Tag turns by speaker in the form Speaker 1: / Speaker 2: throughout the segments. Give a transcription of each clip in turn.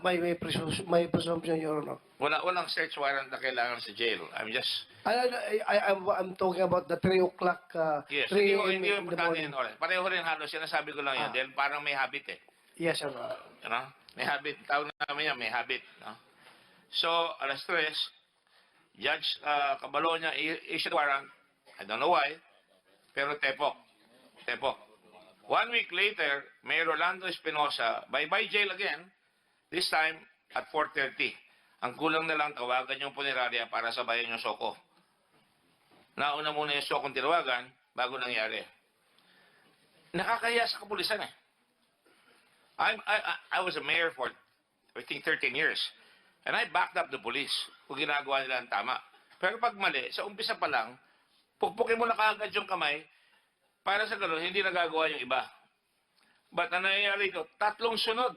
Speaker 1: my presumption, Your Honor.
Speaker 2: Walang search warrant na kailangan sa jail.
Speaker 1: I'm talking about the 3 o'clock,
Speaker 2: Yes,
Speaker 1: 3
Speaker 2: hindi
Speaker 1: in the
Speaker 2: importante
Speaker 1: morning.
Speaker 2: yun oras. Pareho rin halos, sinasabi ko lang yun. Dahil parang may habit eh.
Speaker 1: Yes, Your Honor.
Speaker 2: You know? May habit. Tawag namin yan, may habit. No? So, alas 3, Judge Cabalonia issued warrant. I don't know why. Pero tepok. 1 week later, Mayor Rolando Espinosa, bye-bye jail again, this time at 4:30. Ang kulang na lang tawagan yung punerarya para sabayan yung soko. Nauna muna yung sokong tinawagan bago nangyari. Nakakaya sa kapulisan eh. I was a mayor for, I think, 13 years. And I backed up the police kung ginagawa nila ang tama. Pero pag mali, sa umpisa pa lang, pukpukin mo na kaagad yung kamay para sa gano'n, hindi nagagawa yung iba. But ang nangyayari ito, 3 sunod.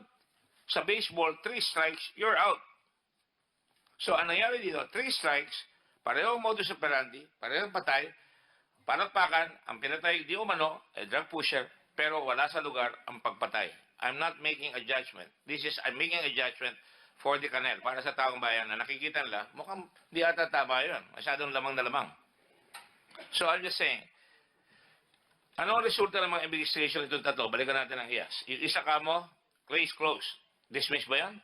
Speaker 2: Sa baseball, 3 strikes, you're out. So ang nangyayari dito, 3 strikes, parehong modus operandi, parehong patay, palakpakan, ang pinatay di umano, drug pusher, pero wala sa lugar ang pagpatay. I'm not making a judgment. I'm making a judgment for the Canel, para sa taong bayan na nakikita nila, mukhang di ata tama yun. Masyadong lamang na lamang. So I'm just saying, ano ang resulta ng mga investigation itong 3? Balikan natin ang IAS. Yung isa ka mo, case closed. Dismiss ba yan?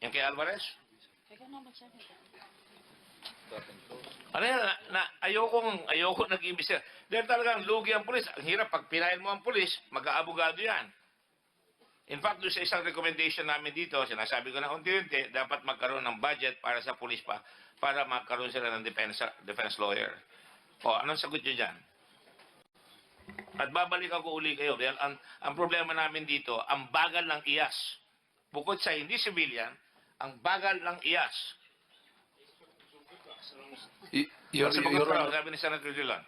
Speaker 2: Yung kay Alvarez? Ano yan? Ayokong nag-imbestiga. Dahil talagang lugi ang pulis. Ang hirap, pag pinahin mo ang pulis, mag-aabogado yan. In fact, doon sa isang recommendation namin dito, sinasabi ko na unti-unti, dapat magkaroon ng budget para sa pulis pa, para magkaroon sila ng defense lawyer. O, anong sagot nyo dyan? At babalik ako uli kayo. Dahil ang problema namin dito, ang bagal ng IAS. Bukod sa hindi civilian, ang bagal ng IAS. Sabi ni Senator Dillon.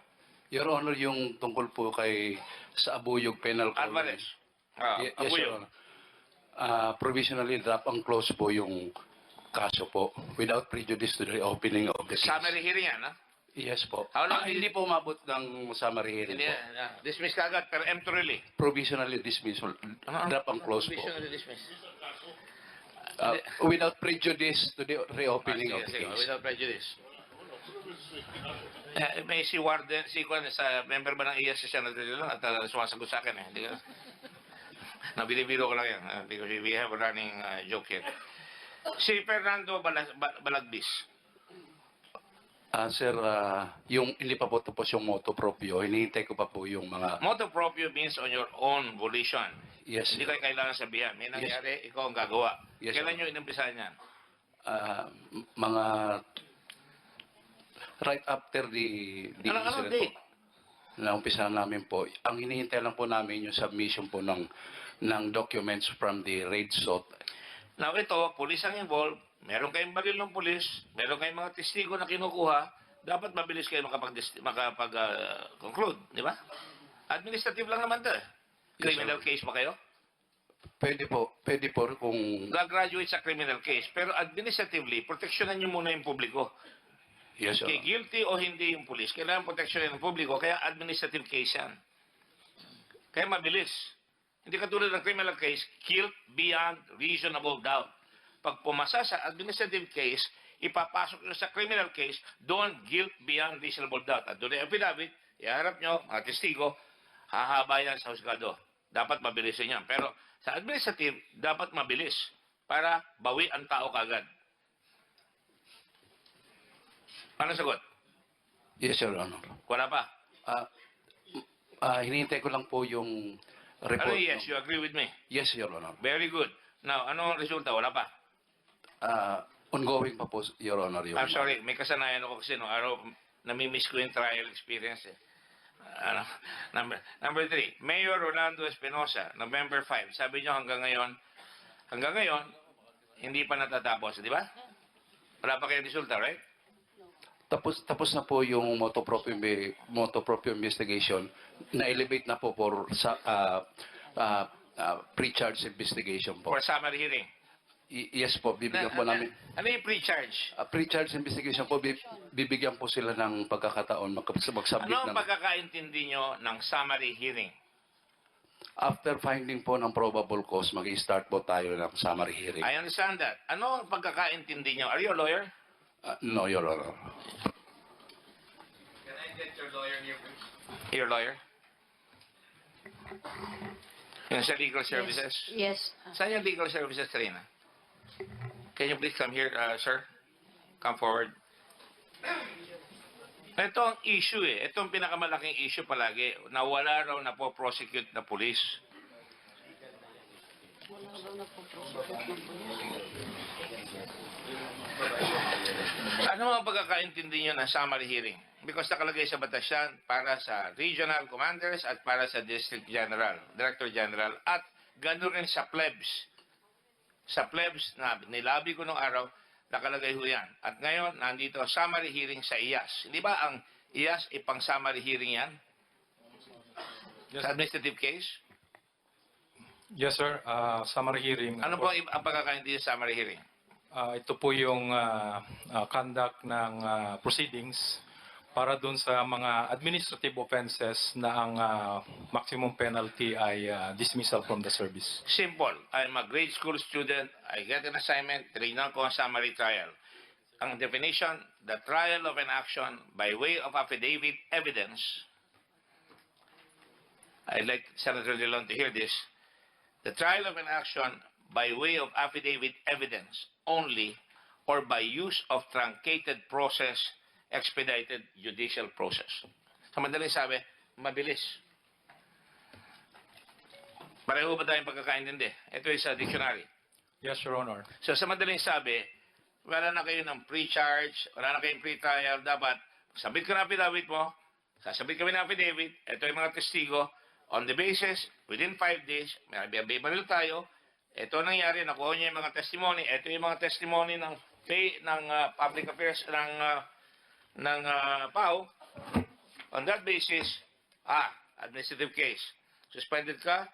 Speaker 3: Your Honor, yung tungkol po kay sa Abuyog Penal Colony.
Speaker 2: Alvarez.
Speaker 3: Yes,
Speaker 2: Abuyog.
Speaker 3: Your Honor. Provisionally drop ang close po yung kaso po without prejudice to the opening of the case.
Speaker 2: Summary hearing yan, ha?
Speaker 3: Yes po.
Speaker 2: How long
Speaker 3: Hindi po umabot ng summary hearing
Speaker 2: Hindi,
Speaker 3: po.
Speaker 2: dismiss ka agad, pero emptorily.
Speaker 3: Provisionally dismissal. Drop ang close po.
Speaker 2: Provisionally dismiss.
Speaker 3: Without prejudice to the reopening of the
Speaker 2: Sige,
Speaker 3: case.
Speaker 2: without prejudice. May si Warden, sa member ba ng IAS si Senator Dillon at sumasagot sa akin eh. Hindi ka? Nabinibiro ko lang yan because we have a running joke here. Si Fernando Balagbis.
Speaker 3: Sir, yung hindi pa po tapos yung moto proprio, hinihintay ko pa po yung mga...
Speaker 2: Motu proprio means on your own volition.
Speaker 3: Yes,
Speaker 2: Hindi kayo kailangan sabihan. May nangyari, ikaw ang gagawa.
Speaker 3: Yes,
Speaker 2: Kailan
Speaker 3: sir.
Speaker 2: nyo inumpisahan yan?
Speaker 3: Mga right after the
Speaker 2: Anong
Speaker 3: incident
Speaker 2: date?
Speaker 3: po. Naumpisahan namin po. Ang hinihintay lang po namin yung submission po ng documents from the raid SOT.
Speaker 2: Now ito, pulis ang involved, meron kayong baril ng pulis, meron kayong mga testigo na kinukuha, dapat mabilis kayo makapag-conclude, di ba? Administrative lang naman ito eh. Criminal case ba kayo?
Speaker 3: Pwede po kung...
Speaker 2: Gagraduate sa criminal case, pero administratively, proteksyonan nyo muna yung publiko.
Speaker 3: Yes, sir.
Speaker 2: Okay, guilty o hindi yung pulis, kailangan proteksyonan ng publiko, kaya administrative case yan. Kaya mabilis. Hindi katulad ng criminal case, guilt beyond reasonable doubt. Pag pumasa sa administrative case, ipapasok nyo sa criminal case, doon guilt beyond reasonable doubt. At doon ay affidavit, iharap nyo, mga testigo, hahaba yan sa husgado. Dapat mabilisin yan. Pero sa administrative, dapat mabilis para bawi ang tao kagad. Ano sagot?
Speaker 3: Yes, Your Honor.
Speaker 2: Wala pa.
Speaker 3: Hinihintay ko lang po yung report.
Speaker 2: Ano yes, you agree with me?
Speaker 3: Yes, Your Honor.
Speaker 2: Very good. Now, ano ang resulta? Wala pa.
Speaker 3: Ongoing pa po, Your Honor.
Speaker 2: I'm sorry, may kasanayan ako kasi nung araw, namimiss ko yung trial experience eh. Number 3, Mayor Rolando Espinosa, November 5. Sabi nyo hanggang ngayon, hindi pa natatapos, di ba? Wala pa kayong resulta, right?
Speaker 3: Tapos na po yung moto proprio investigation. Na-elevate na po for pre-charge investigation po.
Speaker 2: For summary hearing.
Speaker 3: Yes po, bibigyan po namin.
Speaker 2: Ano yung pre-charge?
Speaker 3: Pre-charge investigation po, bibigyan po sila ng pagkakataon mag-submit
Speaker 2: Ano ang pagkakaintindi nyo ng summary hearing?
Speaker 3: After finding po ng probable cause, mag-start po tayo ng summary hearing.
Speaker 2: I understand that. Ano ang pagkakaintindi nyo? Are you a lawyer?
Speaker 3: No, Your Honor.
Speaker 2: Can I get your lawyer here, please? Your lawyer? Yung sa legal services?
Speaker 4: Yes.
Speaker 2: Saan yung legal services, Karina? Can you please come here, sir? Come forward. Ito ang issue eh. Ito ang pinakamalaking issue palagi na wala raw na po prosecute na police. Ano ang pagkakaintindi nyo ng summary hearing? Because nakalagay sa batas yan para sa regional commanders at para sa district general, director general, at gano'n rin sa plebs. Sa plebs na nilabi ko nung araw, nakalagay ho yan. At ngayon, nandito summary hearing sa IAS. Hindi ba ang IAS ipang summary hearing yan? Sa administrative case?
Speaker 5: Yes, sir. Summary hearing.
Speaker 2: Ano po ang pagkakaintindi sa summary hearing?
Speaker 5: Ito po yung conduct ng proceedings para dun sa mga administrative offenses na ang maximum penalty ay dismissal from the service.
Speaker 2: Simple. I'm a grade school student. I get an assignment. Tinignan ko ang summary trial. Ang definition, the trial of an action by way of affidavit evidence. I'd like Senator Dillon to hear this. The trial of an action by way of affidavit evidence only or by use of truncated process, expedited judicial process. Sa madaling sabi, mabilis. Pareho ba tayong pagkakaintindi? Ito ay sa dictionary.
Speaker 5: Yes, Your Honor.
Speaker 2: So sa madaling sabi, wala na kayo ng pre-charge, wala na kayong pre-trial, dapat sabit ka na affidavit mo, sasabit kami ng affidavit, ito yung mga testigo, on the basis, within 5 days, may bibaril tayo, ito nangyari, nakuha niya yung mga testimony, ito yung mga testimony ng public affairs ng PAO, on that basis, administrative case, suspended ka,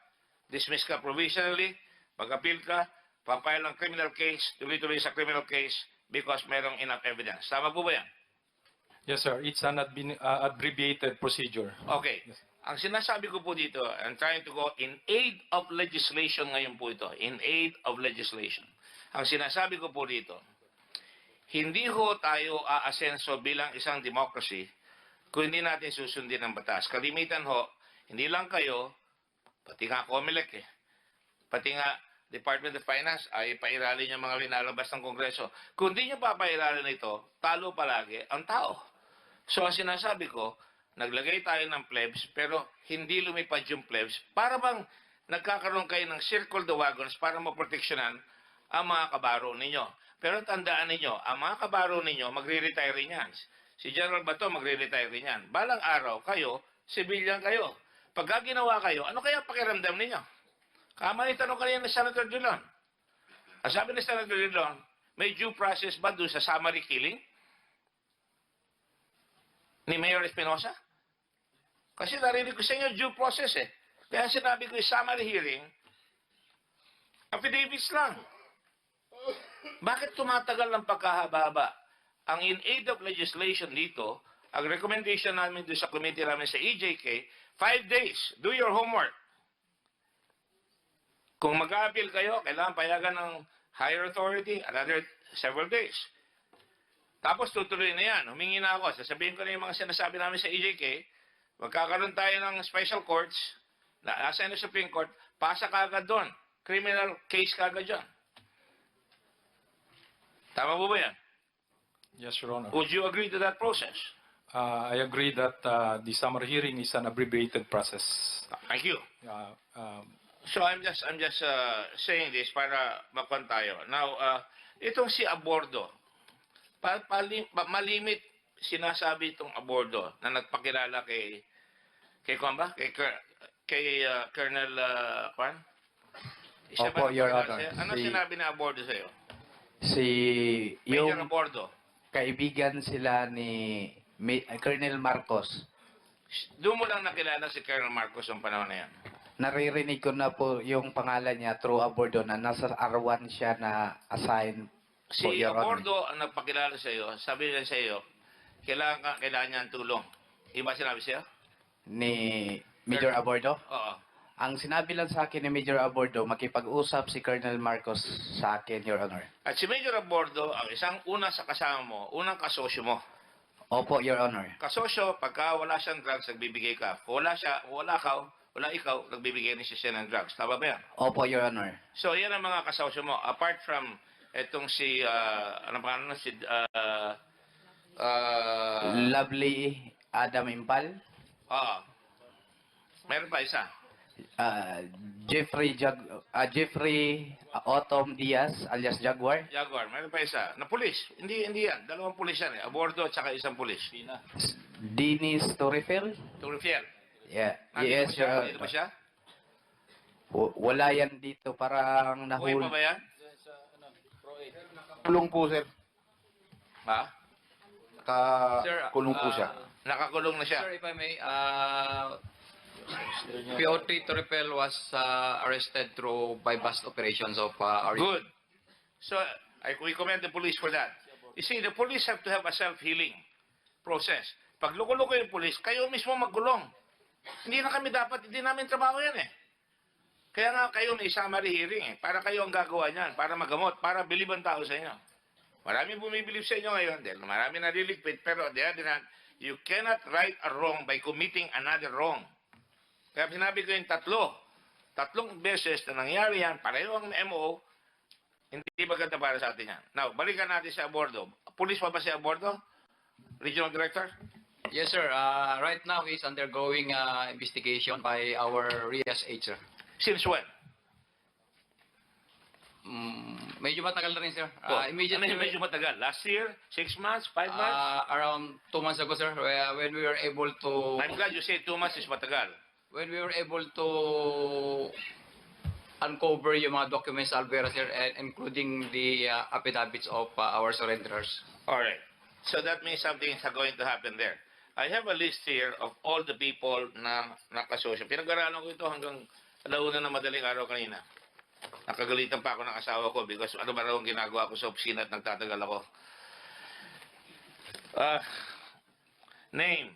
Speaker 2: dismiss ka provisionally, pag-appeal ka, papile ng criminal case, tuloy-tuloy sa criminal case because merong enough evidence. Tama po ba yan?
Speaker 5: Yes, sir. It's an abbreviated procedure.
Speaker 2: Okay. Ang sinasabi ko po dito, I'm trying to go in aid of legislation ngayon po ito. In aid of legislation. Ang sinasabi ko po dito, hindi ho tayo aasenso bilang isang democracy kung hindi natin susundin ang batas. Kalimitan ho, hindi lang kayo, pati nga COMELEC pati nga Department of Finance ay pairalin yung mga linalabas ng Kongreso. Kung di nyo papairalin ito, talo palagi ang tao. So ang sinasabi ko, naglagay tayo ng plebs pero hindi lumipad yung plebs para bang nagkakaroon kayo ng circle the wagons para maproteksyonan ang mga kabaro ninyo. Pero tandaan ninyo, ang mga kabaro ninyo magre-retire yan. Si General Bato magre-retire yan. Balang araw kayo, civilian kayo. Pagka ginawa kayo, ano kaya pakiramdam ninyo? Kama yung tanong kanina ni Senator Dillon. Ang sabi ni Senator Dillon, may due process ba doon sa summary killing? Ni Mayor Espinosa? Kasi narinig ko sa inyo due process Kaya sinabi ko yung summary hearing, affidavits lang. Bakit tumatagal ng pagkahaba-haba? Ang in aid of legislation dito, ang recommendation namin doon sa committee namin sa EJK, 5 days. Do your homework. Kung mag-a-appeal kayo, kailangan payagan ng higher authority, another several days. Tapos tutuloy na yan. Humingi na ako. Sasabihin ko na yung mga sinasabi namin sa EJK, magkakaroon tayo ng special courts, nasa yung Supreme Court, pasa kagad doon. Criminal case kagad dyan. Tama po ba yan?
Speaker 5: Yes, Your Honor.
Speaker 2: Would you agree to that process?
Speaker 5: I agree that the summary hearing is an abbreviated process.
Speaker 2: Thank you. So I'm just saying this para makuha tayo. Now, itong si Abordo, malimit sinasabi itong Abordo na nagpakilala kay Kwan ba? Kay Colonel Kwan? Isa ba
Speaker 6: Opo, Your
Speaker 2: nagpakilala
Speaker 6: Honor.
Speaker 2: sa'yo? Ano sinabi na Abordo sa'yo?
Speaker 6: Yung
Speaker 2: Major Abordo.
Speaker 6: kaibigan sila ni Colonel Marcos.
Speaker 2: Doon mo lang nakilala si Colonel Marcos ang panahon na yan.
Speaker 6: Naririnig ko na po yung pangalan niya through Abordo na nasa R1 siya na assign
Speaker 2: Si
Speaker 6: po, Your Honor.
Speaker 2: Abordo ang nagpakilala sa iyo, sabi niya sa iyo, kailangan niya ng tulong. Iba sinabi siya?
Speaker 6: Ni Major Abordo.
Speaker 2: Oo.
Speaker 6: Ang sinabi lang sa akin ni Major Abordo, makipag-usap si Colonel Marcos sa akin, Your Honor.
Speaker 2: At si Major Abordo, ang isang una sa kasama mo, unang kasosyo mo.
Speaker 6: Opo, Your Honor.
Speaker 2: Kasosyo, pagka wala siyang drugs, nagbibigay ka. Kung wala siya, wala ikaw, nagbibigay ni siya ng drugs. Tama ba yan?
Speaker 6: Opo, Your Honor.
Speaker 2: So, yan ang mga kasosyo mo. Apart from etong si, ano pa ano, si,
Speaker 6: Lovely Adam Impal,
Speaker 2: meron pa isa.
Speaker 6: Jeffrey Autumn Diaz alias Jaguar,
Speaker 2: Jaguar, meron pa isa. Na pulis. Hindi yan. Dalawang pulis yan eh. Abordo at saka isang pulis.
Speaker 6: Dennis Torrefel.
Speaker 2: Turifiel.
Speaker 6: Yeah.
Speaker 2: Nandito
Speaker 6: Yes,
Speaker 2: ba siya?
Speaker 6: Your
Speaker 2: Nandito ba
Speaker 6: Honor.
Speaker 2: siya?
Speaker 6: Wala yan dito, parang
Speaker 2: Buhay
Speaker 6: nahul.
Speaker 2: pa ba yan?
Speaker 4: Kulong po, sir.
Speaker 2: Ha?
Speaker 4: Kulong po siya.
Speaker 2: Nakakulong na siya.
Speaker 7: Sir, if I may, PO3 Torrepel was arrested through by bust operations of our...
Speaker 2: Good. So, we commend the police for that. You see, the police have to have a self-healing process. Pag loko-loko yung police, kayo mismo magkulong. Hindi namin trabaho yan eh. Kaya nga kayo may summary hearing eh. Para kayo ang gagawa niyan, para magamot, para biliban tao sa inyo. Marami bumibilib sa inyo ngayon, dahil marami naliligpit, pero on the other hand, you cannot right a wrong by committing another wrong. Kaya sinabi ko yung tatlong beses na nangyari yan, pareho ang MO, hindi maganda para sa atin yan. Now, balikan natin sa Abordo. Pulis pa ba si Abordo? Regional Director?
Speaker 7: Yes, sir. Right now, he's undergoing investigation by our RIAS-8, sir.
Speaker 2: Since when?
Speaker 7: Medyo matagal na rin, sir.
Speaker 2: Ano
Speaker 7: Immediately,
Speaker 2: yung medyo matagal? Last year? 6 months? 5 months?
Speaker 7: around 2 months ago, sir, when we were able to...
Speaker 2: I'm glad you say 2 months is matagal.
Speaker 7: When we were able to uncover yung mga documents, Alvera, sir, and including the affidavits of our surrenderers.
Speaker 2: Alright. So that means something is going to happen there. I have a list here of all the people na nakasosyo. Pinag-aralan ko ito hanggang alauna na madaling araw kanina. Nakagalitan pa ako ng asawa ko because ano ba raw ang ginagawa ko sa opisina at nagtatagal ako. Name.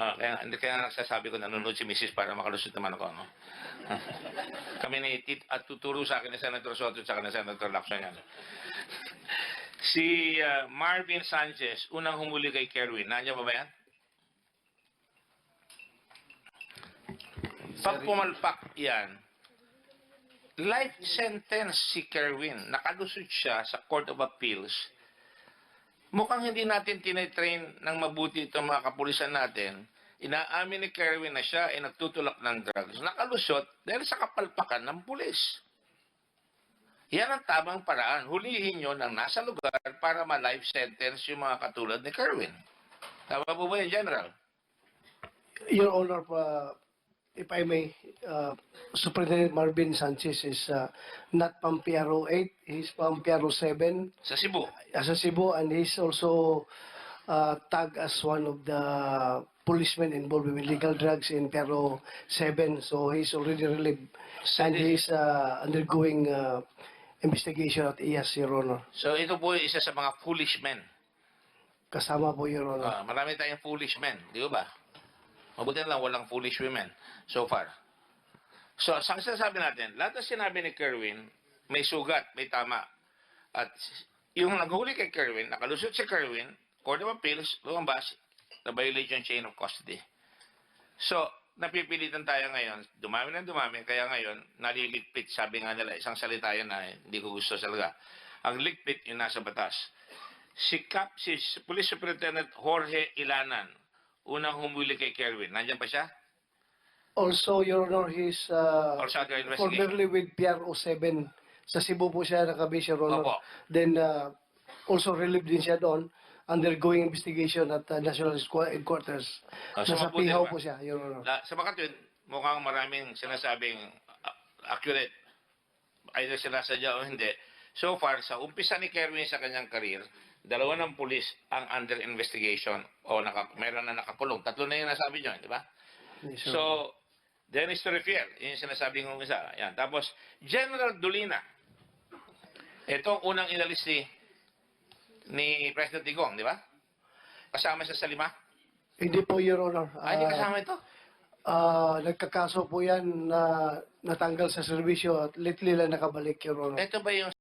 Speaker 2: Kaya nagsasabi ko nanonood si Mrs. para makalusot naman ako. No? Kami ni Tit at tuturo sa akin ni Senator Soto at saka ni Senator Lacson yan. Si Marvin Sanchez, unang humuli kay Kerwin. Nandiyan ba ba yan? Pag pumalpak yan, life sentence si Kerwin. Nakalusot siya sa Court of Appeals. Mukhang hindi natin tinitrain ng mabuti itong mga kapulisan natin. Inaamin ni Kerwin na siya ay nagtutulak ng drugs. Nakalusot dahil sa kapalpakan ng pulis. Yan ang tamang paraan. Hulihin nyo ng nasa lugar para ma-life sentence yung mga katulad ni Kerwin. Tama po ba yan, General?
Speaker 1: Your Honor, if I may, Superintendent Marvin Sanchez is not from PRO 8, he's from PRO 7
Speaker 2: Sa Cebu.
Speaker 1: as a Cebu, and he's also tagged as one of the policemen involved with illegal drugs in PRO 7, so he's already relieved, and he's undergoing investigation at IAS, Your Honor.
Speaker 2: So ito po yung isa sa mga foolish men.
Speaker 1: Kasama po, Your Honor.
Speaker 2: Marami tayong foolish men, di ba? Mabuti na lang walang foolish women so far. So, sa sinasabi natin, lahat ng sinabi ni Kerwin, may sugat, may tama. At yung naghuli kay Kerwin, nakalusot si Kerwin, Court of Appeals, lumabas, na violation chain of custody. So, napipilitan tayo ngayon, dumami, kaya ngayon, naliligpit, sabi nga nila, isang salita yan na hindi ko gusto talaga. Ang ligpit yung nasa batas. Si Police Superintendent Jorge Ilanan, unang humuli kay Kerwin. Nandiyan pa siya?
Speaker 1: Also, Your Honor, he's
Speaker 2: Also under investigation.
Speaker 1: formerly with PRO 7. Sa Cebu po siya nakabase, Your Honor.
Speaker 2: Opo.
Speaker 1: Then, also relieved din siya doon, undergoing investigation at National Headquarters.
Speaker 2: So
Speaker 1: Nasa
Speaker 2: mabuti
Speaker 1: Pihaw
Speaker 2: naman.
Speaker 1: po siya, Your Honor.
Speaker 2: Sa Makatwid, mukhang maraming sinasabing accurate. Either sinasadya o hindi. So far, sa umpisa ni Kerwin sa kanyang karir, 2 ng pulis ang under investigation o meron na nakakulong. 3 na yung nasabi nyo, di ba?
Speaker 1: Yes, sir.
Speaker 2: So, Dennis Torrefiel, yun yung sinasabi ng isa. Yan. Tapos, General Dolina. Ito ang unang inalis ni President Digong, di ba? Kasama siya sa 5?
Speaker 1: Hindi po, Your Honor.
Speaker 2: Hindi kasama ito?
Speaker 1: Nagkakaso po yan na natanggal sa serbisyo at lately lang nakabalik, Your Honor.
Speaker 2: Ito ba yung